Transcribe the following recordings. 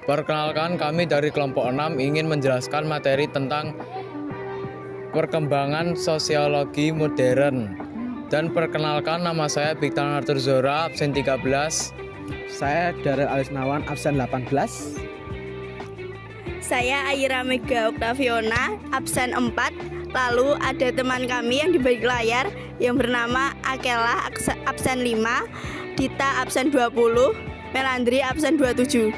Perkenalkan, kami dari kelompok 6 ingin menjelaskan materi tentang perkembangan sosiologi modern. Dan perkenalkan, nama saya Biktan Arthur Zora, absen 13. Saya Darel Alisnawan, absen 18. Saya Aira Mega Oktaviona, absen 4. Lalu ada teman kami yang di balik layar yang bernama Akela, absen 5, Dita, absen 20, Melandri, absen 27.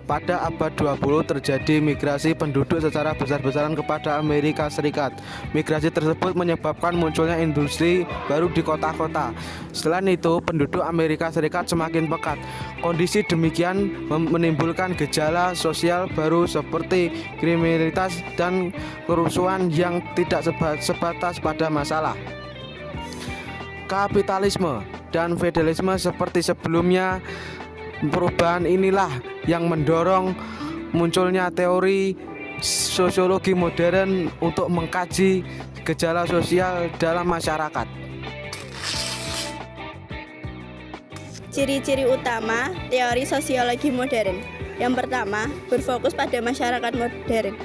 Pada abad 20 terjadi migrasi penduduk secara besar-besaran kepada Amerika Serikat. Migrasi tersebut menyebabkan munculnya industri baru di kota-kota. Selain itu, penduduk Amerika Serikat semakin pekat. Kondisi demikian menimbulkan gejala sosial baru seperti kriminalitas dan kerusuhan yang tidak sebatas pada masalah kapitalisme dan feudalisme seperti sebelumnya. Perubahan inilah yang mendorong munculnya teori sosiologi modern untuk mengkaji gejala sosial dalam masyarakat. Ciri-ciri utama teori sosiologi modern. Yang pertama, berfokus pada masyarakat modern.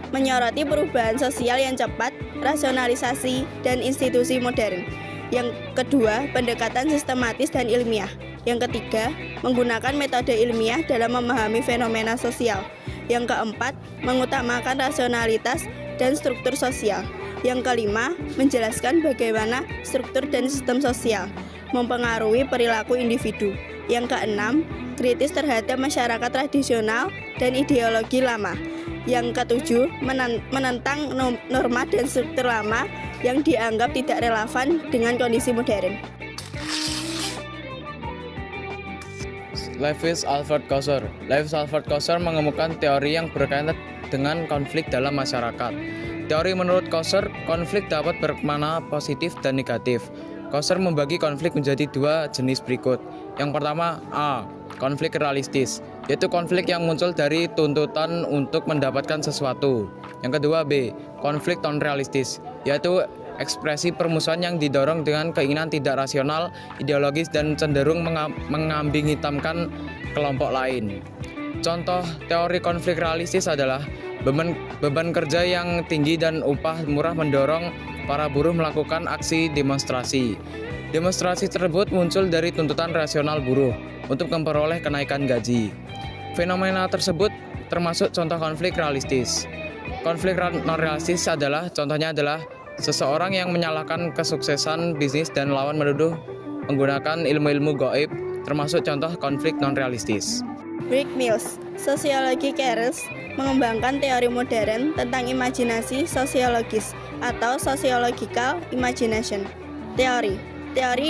Menyoroti perubahan sosial yang cepat, rasionalisasi, dan institusi modern. Yang kedua, pendekatan sistematis dan ilmiah. Yang ketiga, menggunakan metode ilmiah dalam memahami fenomena sosial. Yang keempat, mengutamakan rasionalitas dan struktur sosial. Yang kelima, menjelaskan bagaimana struktur dan sistem sosial mempengaruhi perilaku individu. Yang keenam, kritis terhadap masyarakat tradisional dan ideologi lama. Yang ketujuh, menentang norma dan struktur lama yang dianggap tidak relevan dengan kondisi modern. Lewis Alfred Kosser. Lewis Alfred Kosser mengemukakan teori yang berkaitan dengan konflik dalam masyarakat. Teori menurut Kosser, konflik dapat bermakna positif dan negatif. Kosser membagi konflik menjadi dua jenis berikut. Yang pertama, A. Konflik realistis, yaitu konflik yang muncul dari tuntutan untuk mendapatkan sesuatu. Yang kedua, B. Konflik non-realistis, yaitu ekspresi permusuhan yang didorong dengan keinginan tidak rasional, ideologis, dan cenderung mengambing hitamkan kelompok lain. Contoh teori konflik realistis adalah beban kerja yang tinggi dan upah murah mendorong para buruh melakukan aksi demonstrasi. Demonstrasi tersebut muncul dari tuntutan rasional buruh untuk memperoleh kenaikan gaji. Fenomena tersebut termasuk contoh konflik realistis. Konflik non-realistis contohnya adalah seseorang yang menyalahkan kesuksesan bisnis dan lawan menuduh menggunakan ilmu-ilmu gaib, termasuk contoh konflik non-realistis. Rick Mills, sosiologi Cairns, mengembangkan teori modern tentang imajinasi sosiologis atau sociological imagination. Teori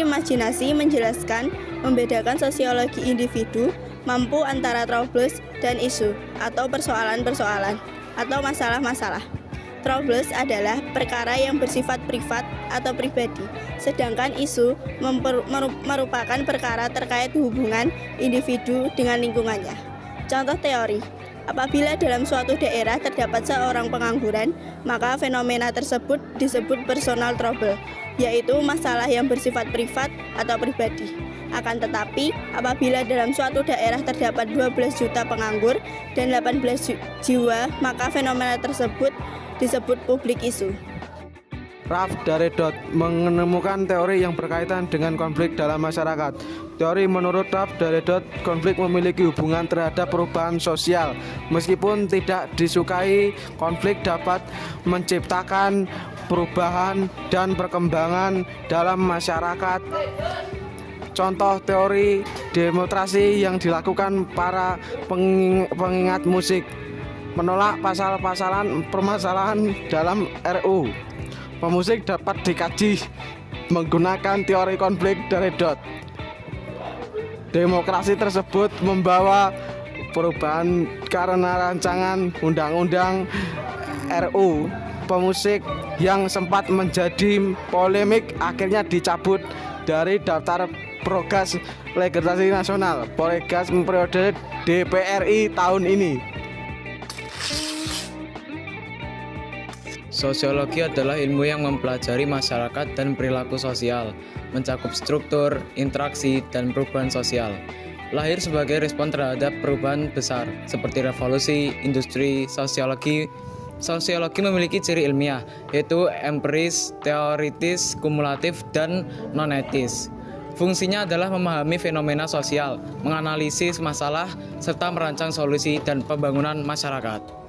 imajinasi menjelaskan, membedakan sosiologi individu, mampu antara troubles dan isu atau persoalan-persoalan atau masalah-masalah. Troubles adalah perkara yang bersifat privat atau pribadi, sedangkan isu merupakan perkara terkait hubungan individu dengan lingkungannya. Contoh teori, apabila dalam suatu daerah terdapat seorang pengangguran, maka fenomena tersebut disebut personal trouble, yaitu masalah yang bersifat privat atau pribadi. Akan tetapi, apabila dalam suatu daerah terdapat 12 juta penganggur dan 18 jiwa, maka fenomena tersebut disebut publik isu. Ralph Daredot menemukan teori yang berkaitan dengan konflik dalam masyarakat. Teori menurut Ralph Daredot, konflik memiliki hubungan terhadap perubahan sosial. Meskipun tidak disukai, konflik dapat menciptakan perubahan dan perkembangan dalam masyarakat. Contoh teori demonstrasi yang dilakukan para pengingat musik, menolak permasalahan dalam RU. Pemusik dapat dikaji menggunakan teori konflik Daredot. Demokrasi tersebut membawa perubahan karena rancangan undang-undang RU. Pemusik yang sempat menjadi polemik akhirnya dicabut dari daftar Progas Legislasi Nasional Prolegnas periode DPRI tahun ini. Sosiologi adalah ilmu yang mempelajari masyarakat dan perilaku sosial, mencakup struktur, interaksi, dan perubahan sosial. Lahir sebagai respon terhadap perubahan besar seperti revolusi, industri, sosiologi. Sosiologi memiliki ciri ilmiah, yaitu empiris, teoritis, kumulatif, dan non-etis. Fungsinya adalah memahami fenomena sosial, menganalisis masalah, serta merancang solusi dan pembangunan masyarakat.